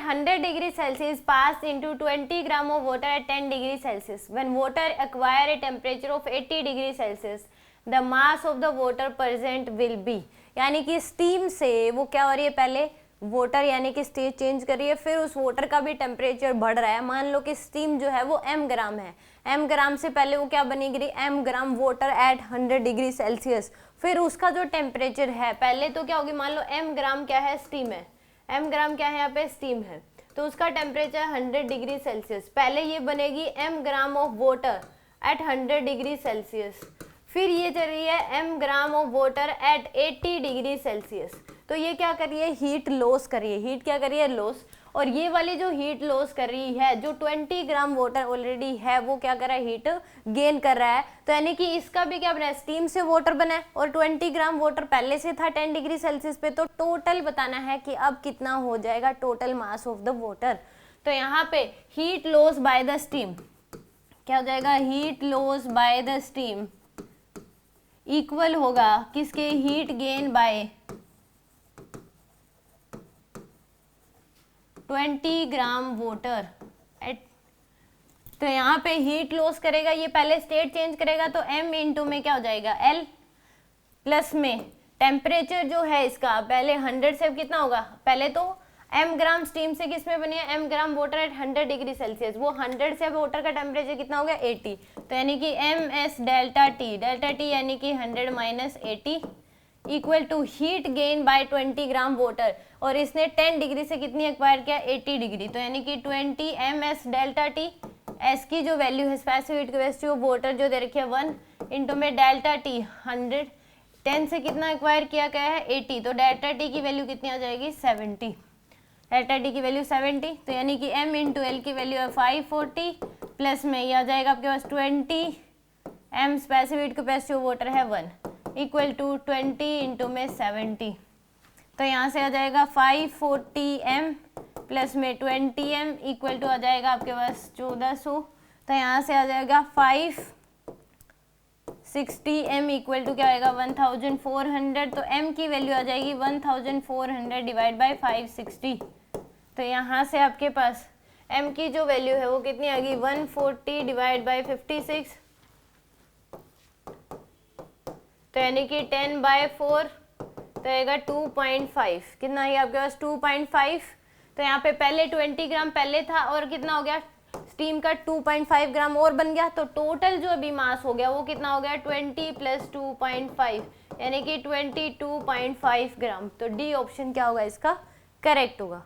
100 degree Celsius pass into 20 gram of water at 10 degree Celsius. When water acquire a temperature of 80 degree Celsius, the mass of the water present will be. यानी कि steam से वो क्या हो रही है, पहले वाटर यानी कि स्टेज चेंज कर रही है, फिर उस वाटर का भी टेम्परेचर बढ़ रहा है। मान लो कि स्टीम जो है वो m ग्राम है, m ग्राम से पहले वो क्या बनेगी, m gram water at 100 degree Celsius, फिर उसका जो टेम्परेचर है पहले तो क्या होगी, मान लो m ग्राम क्या है, स्टीम है, m ग्राम क्या है यहाँ पे, स्टीम है, तो उसका टेम्परेचर 100 डिग्री सेल्सियस, पहले ये बनेगी m gram of water at 100 degree Celsius, फिर ये चल रही है m gram of water at 80 degree Celsius. तो ये क्या कर रही है, हीट लॉस कर रही है, हीट क्या कर रही है, लॉस। और ये वाली जो हीट लॉस कर रही है, जो 20 ग्राम वाटर ऑलरेडी है वो क्या कर रहा है, हीट गेन कर रहा है। तो यानी कि इसका भी क्या बना है, स्टीम से वाटर बना है और 20 ग्राम वाटर पहले से था 10 डिग्री सेल्सियस पे, तो टोटल बताना है कि अब कितना हो जाएगा total mass of the water. तो यहाँ पे heat loss by the steam क्या हो जाएगा, heat loss by the steam equal होगा किसके, heat gain by 20 gram water at. तो यहाँ पे हीट लॉस करेगा, ये पहले स्टेट चेंज करेगा, तो m इंटू में क्या हो जाएगा L, प्लस में टेम्परेचर जो है इसका पहले 100 से कितना होगा, पहले तो m ग्राम स्टीम से किस में बनी है, m gram water at 100 degree Celsius, वो 100 से वाटर का टेम्परेचर कितना हो गया 80, तो यानी कि ms डेल्टा टी यानी कि 100 minus 80 equal to heat gain by 20 gram water, और इसने 10 डिग्री से कितनी एक्वायर किया, 80 डिग्री, तो यानी कि 20 ms डेल्टा टी, एस की जो वैल्यू है स्पेसिफिक कैपेसिटी ऑफ वाटर जो दे रखी है 1 इंटू में डेल्टा टी 100, 10 से कितना एक्वायर किया गया है 80, तो डेल्टा टी की वैल्यू कितनी आ जाएगी 70, डेल्टा टी की वैल्यू 70, तो यानी कि m इंटू एल की वैल्यू है 540, प्लस में ये आ जाएगा आपके पास 20 m specific capacity of water है 1 इक्वल टू 20 इंटू में 70, तो यहाँ से आ जाएगा 540 m प्लस में 20 m इक्वल टू आ जाएगा आपके पास 1400, तो यहाँ से आ जाएगा 560 m इक्वल टू क्या आएगा 1400, तो m की वैल्यू आ जाएगी 1400 डिवाइड बाई 560, तो यहाँ से आपके पास m की जो वैल्यू है वो कितनी आ गई 140 डिवाइड बाई 56, तो यानी कि 10/4, तो आएगा 2.5, कितना है आपके पास 2.5, तो यहाँ पे पहले 20 ग्राम पहले था और कितना हो गया स्टीम का 2.5 ग्राम और बन गया, तो टोटल जो अभी मास हो गया वो कितना हो गया 20 प्लस 2.5 यानी कि 22.5 ग्राम, तो डी ऑप्शन क्या होगा इसका करेक्ट होगा।